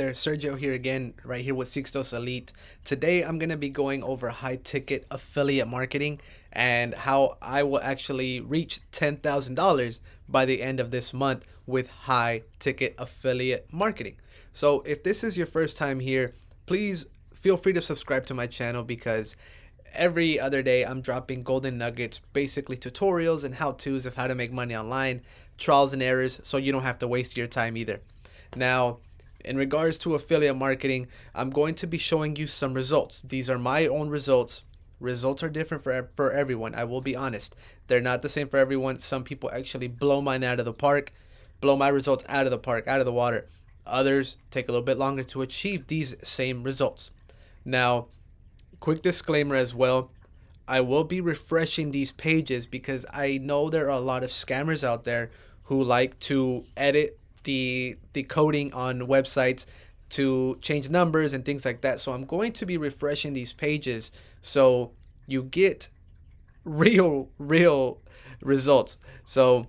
There, Sergio here again, right here with Sixtos Elite. Today I'm going to be going over high ticket affiliate marketing and how I will actually reach $10,000 by the end of this month with high ticket affiliate marketing. So if this is your first time here, please feel free to subscribe to my channel because every other day I'm dropping golden nuggets, basically tutorials and how-tos of how to make money online, trials and errors, so you don't have to waste your time either. Now, in regards to affiliate marketing, I'm going to be showing you some results. These are my own results. Results are different for everyone. I will be honest. They're not the same for everyone. Some people actually blow mine out of the park, blow my results out of the park, out of the water. Others take a little bit longer to achieve these same results. Now, quick disclaimer as well. I will be refreshing these pages because I know there are a lot of scammers out there who like to edit the coding on websites to change numbers and things like that. So I'm going to be refreshing these pages so you get real results. So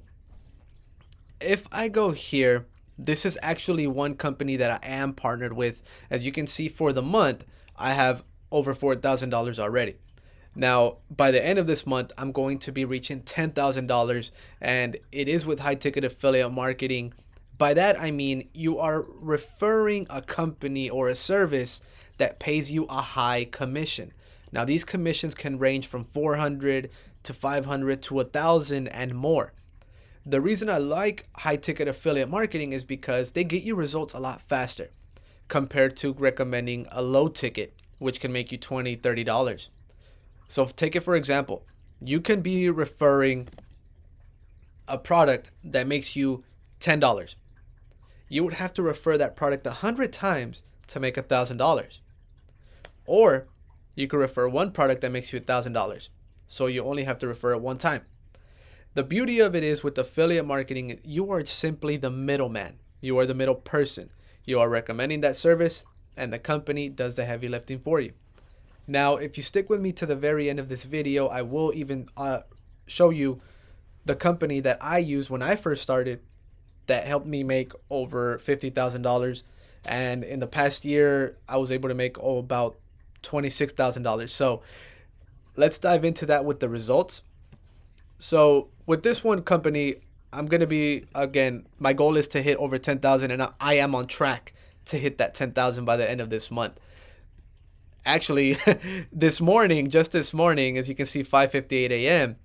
if I go here, this is actually one company that I am partnered with. As you can see, for the month I have over $4,000 already. Now, by the end of this month, I'm going to be reaching $10,000, and it is with high ticket affiliate marketing. By that, I mean you are referring a company or a service that pays you a high commission. Now, these commissions can range from 400 to 500 to 1,000 and more. The reason I like high ticket affiliate marketing is because they get you results a lot faster compared to recommending a low ticket, which can make you $20, $30. So take it for example, you can be referring a product that makes you $10. You would have to refer that product 100 times to make $1,000. Or you could refer one product that makes you $1,000. So you only have to refer it one time. The beauty of it is with affiliate marketing, you are simply the middleman. You are the middle person. You are recommending that service and the company does the heavy lifting for you. Now, if you stick with me to the very end of this video, I will even show you the company that I used when I first started that helped me make over $50,000. And in the past year, I was able to make about $26,000. So let's dive into that with the results. So with this one company, I'm going to be, again, my goal is to hit over 10,000, and I am on track to hit that 10,000 by the end of this month. Actually, just this morning, as you can see, 5:58 a.m.,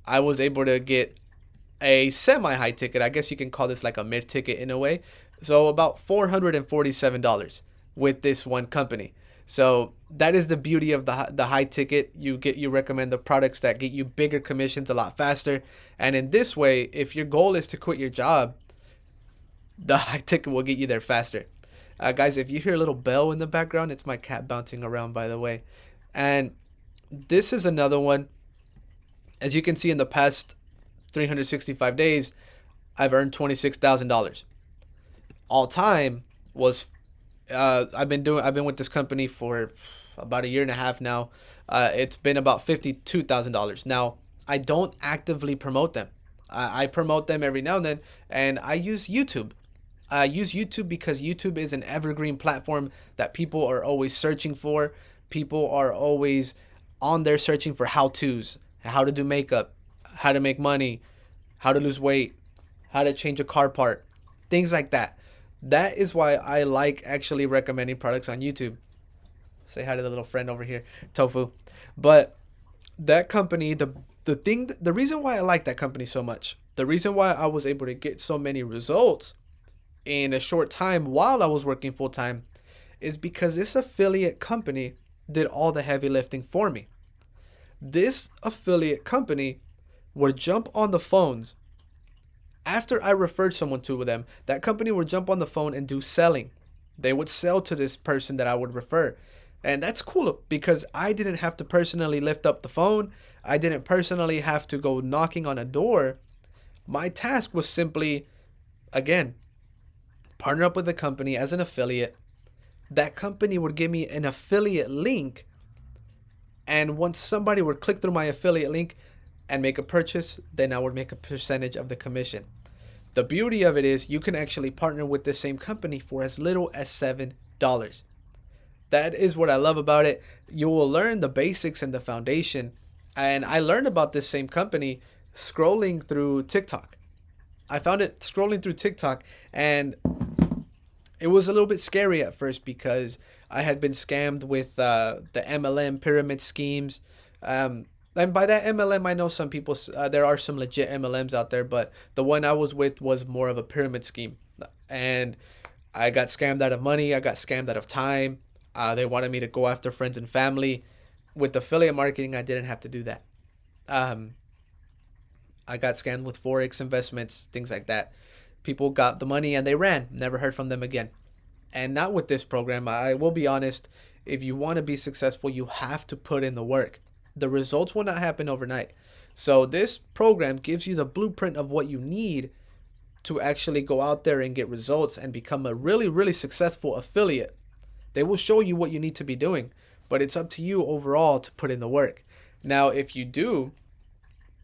I was able to get a semi-high ticket. I guess you can call this like a mid ticket in a way. So about $447 with this one company. So that is the beauty of the high ticket. You recommend the products that get you bigger commissions a lot faster. And in this way, if your goal is to quit your job, the high ticket will get you there faster. Guys, if you hear a little bell in the background, it's my cat bouncing around, by the way. And this is another one. As you can see, in the past 365 days, I've earned $26,000. All time was I've been with this company for about a year and a half now. It's been about $52,000. Now, I don't actively promote them. I promote them every now and then, and I use YouTube. I use YouTube because YouTube is an evergreen platform that people are always searching for. People are always on there searching for how-tos, how to do makeup, how to make money, how to lose weight, how to change a car part, things like that. That is why I like actually recommending products on YouTube. Say hi to the little friend over here, Tofu. But that company, the reason why I like that company so much, the reason why I was able to get so many results in a short time while I was working full time is because this affiliate company did all the heavy lifting for me. This affiliate company would jump on the phones after I referred someone to them. That company would jump on the phone and do selling. They would sell to this person that I would refer. And that's cool because I didn't have to personally lift up the phone. I didn't personally have to go knocking on a door. My task was simply, again, partner up with the company as an affiliate. That company would give me an affiliate link. And once somebody would click through my affiliate link and make a purchase, then I would make a percentage of the commission. The beauty of it is you can actually partner with the same company for as little as $7. That is what I love about it. You will learn the basics and the foundation. And I learned about this same company scrolling through TikTok. I found it scrolling through TikTok, and it was a little bit scary at first because I had been scammed with the MLM pyramid schemes. And by that MLM, I know some people, there are some legit MLMs out there, but the one I was with was more of a pyramid scheme. And I got scammed out of money. I got scammed out of time. They wanted me to go after friends and family. With affiliate marketing, I didn't have to do that. Um, I got scammed with Forex investments, things like that. People got the money and they ran. Never heard from them again. And not with this program. I will be honest. If you want to be successful, you have to put in the work. The results will not happen overnight. So this program gives you the blueprint of what you need to actually go out there and get results and become a really, really successful affiliate. They will show you what you need to be doing, but it's up to you overall to put in the work. Now, if you do,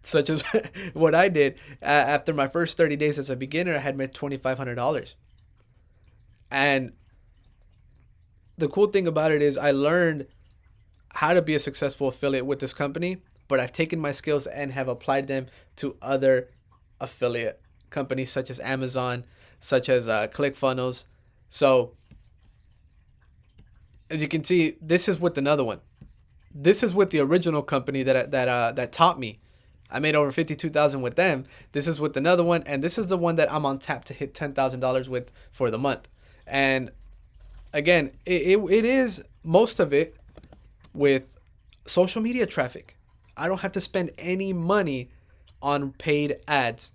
such as what I did, after my first 30 days as a beginner, I had made $2,500. And the cool thing about it is I learned how to be a successful affiliate with this company, but I've taken my skills and have applied them to other affiliate companies such as Amazon, such as ClickFunnels. So as you can see, this is with another one. This is with the original company that taught me. I made over 52,000 with them. This is with another one, and this is the one that I'm on tap to hit $10,000 with for the month. And again, it is most of it with social media traffic. I don't have to spend any money on paid ads.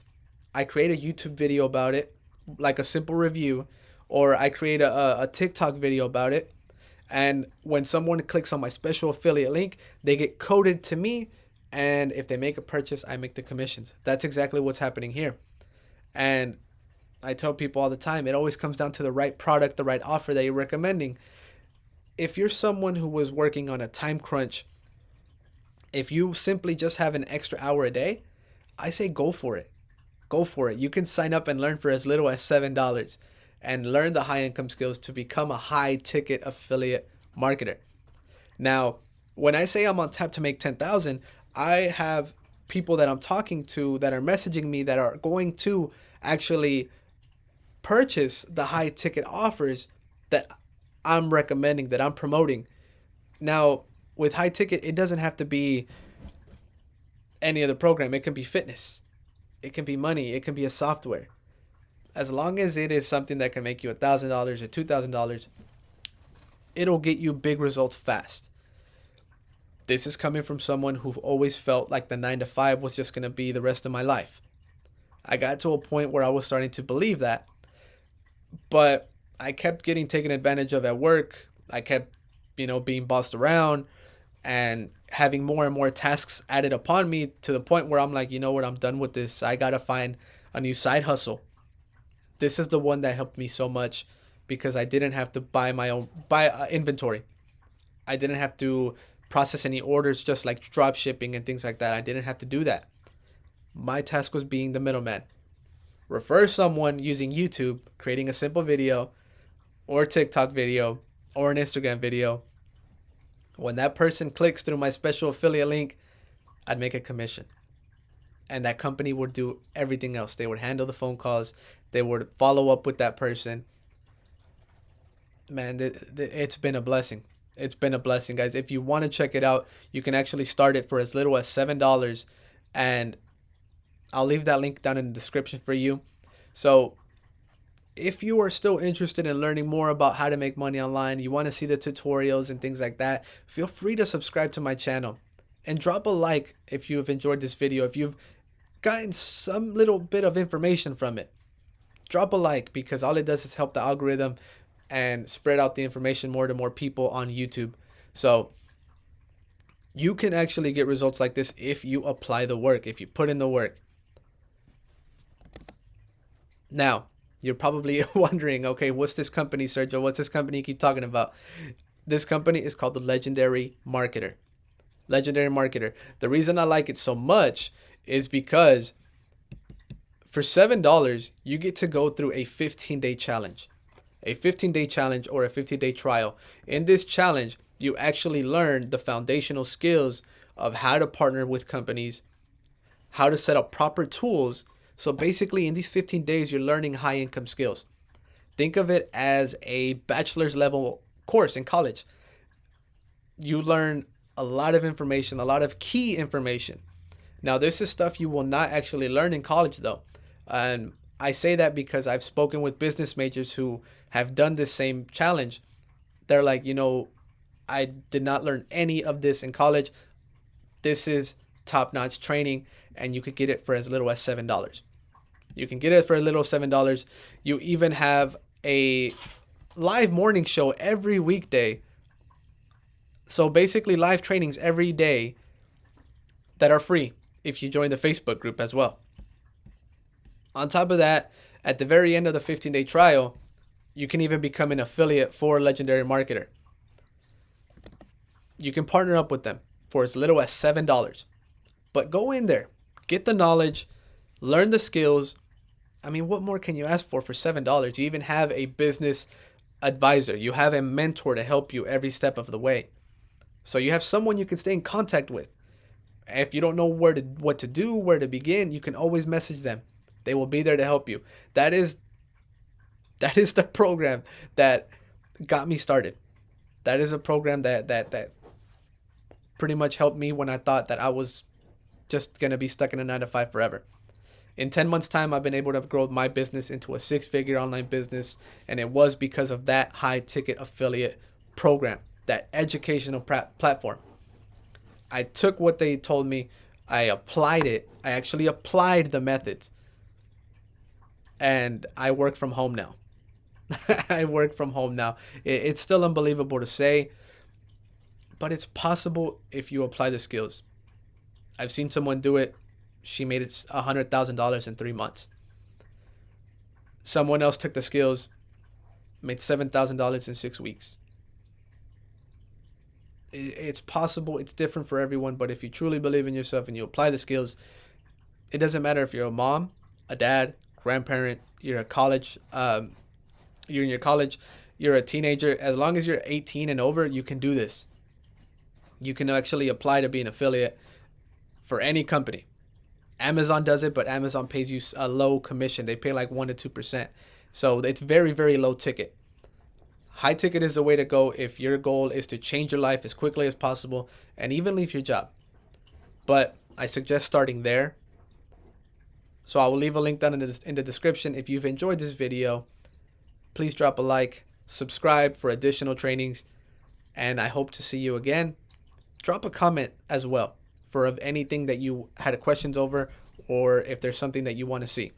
I create a YouTube video about it, like a simple review, or I create a TikTok video about it. And when someone clicks on my special affiliate link, they get coded to me. And if they make a purchase, I make the commissions. That's exactly what's happening here. And I tell people all the time, it always comes down to the right product, the right offer that you're recommending. If you're someone who was working on a time crunch, if you simply just have an extra hour a day, I say go for it. Go for it. You can sign up and learn for as little as $7 and learn the high income skills to become a high ticket affiliate marketer. Now, when I say I'm on tap to make 10,000, I have people that I'm talking to that are messaging me that are going to actually purchase the high ticket offers that I'm recommending, that I'm promoting. Now, with high ticket, it doesn't have to be any other program. It can be fitness. It can be money. It can be a software. As long as it is something that can make you $1,000 or $2,000, it'll get you big results fast. This is coming from someone who always felt like the 9 to 5 was just going to be the rest of my life. I got to a point where I was starting to believe that, but I kept getting taken advantage of at work. I kept, being bossed around and having more and more tasks added upon me to the point where I'm like, you know what, I'm done with this. I got to find a new side hustle. This is the one that helped me so much because I didn't have to buy inventory. I didn't have to process any orders, just like drop shipping and things like that. I didn't have to do that. My task was being the middleman. Refer someone using YouTube, creating a simple video or TikTok video or an Instagram video. When that person clicks through my special affiliate link, I'd make a commission. And that company would do everything else. They would handle the phone calls. They would follow up with that person. Man, it's been a blessing. It's been a blessing, guys. If you want to check it out, you can actually start it for as little as $7. And I'll leave that link down in the description for you. So if you are still interested in learning more about how to make money online, you want to see the tutorials and things like that, feel free to subscribe to my channel and drop a like if you have enjoyed this video. If you've gotten some little bit of information from it, drop a like, because all it does is help the algorithm and spread out the information more to more people on YouTube. So you can actually get results like this if you apply the work, if you put in the work. Now, you're probably wondering, okay, what's this company, Sergio? What's this company you keep talking about? This company is called the Legendary Marketer. Legendary Marketer. The reason I like it so much is because For $7, you get to go through a 15-day challenge. A 15-day challenge or a 50-day trial. In this challenge, you actually learn the foundational skills of how to partner with companies, how to set up proper tools. So basically, in these 15 days, you're learning high income skills. Think of it as a bachelor's level course in college. You learn a lot of information, a lot of key information. Now, this is stuff you will not actually learn in college, though. And I say that because I've spoken with business majors who have done this same challenge. They're like, I did not learn any of this in college. This is top-notch training, and you could get it for as little as $7. You can get it for a little $7. You even have a live morning show every weekday. So basically live trainings every day that are free if you join the Facebook group as well. On top of that, at the very end of the 15-day trial, you can even become an affiliate for Legendary Marketer. You can partner up with them for as little as $7. But go in there, get the knowledge, learn the skills. I mean, what more can you ask for $7? You even have a business advisor. You have a mentor to help you every step of the way. So you have someone you can stay in contact with. If you don't know what to do, where to begin, you can always message them. They will be there to help you. That is the program that got me started. That is a program that pretty much helped me when I thought that I was just going to be stuck in a 9-to-5 forever. In 10 months' time, I've been able to grow my business into a 6-figure online business, and it was because of that high-ticket affiliate program, that educational platform. I took what they told me, I applied it, I actually applied the methods, and I work from home now. I work from home now. It's still unbelievable to say, but it's possible if you apply the skills. I've seen someone do it. She made it $100,000 in 3 months. Someone else took the skills, made $7,000 in 6 weeks. It's possible. It's different for everyone. But if you truly believe in yourself and you apply the skills, it doesn't matter if you're a mom, a dad, grandparent, you're a college, you're in your college, you're a teenager. As long as you're 18 and over, you can do this. You can actually apply to be an affiliate for any company. Amazon does it, but Amazon pays you a low commission. They pay like 1% to 2%. So it's very, very low ticket. High ticket is the way to go if your goal is to change your life as quickly as possible and even leave your job. But I suggest starting there. So I will leave a link down in the description. If you've enjoyed this video, please drop a like, subscribe for additional trainings, and I hope to see you again. Drop a comment as well for anything that you had questions over, or if there's something that you want to see.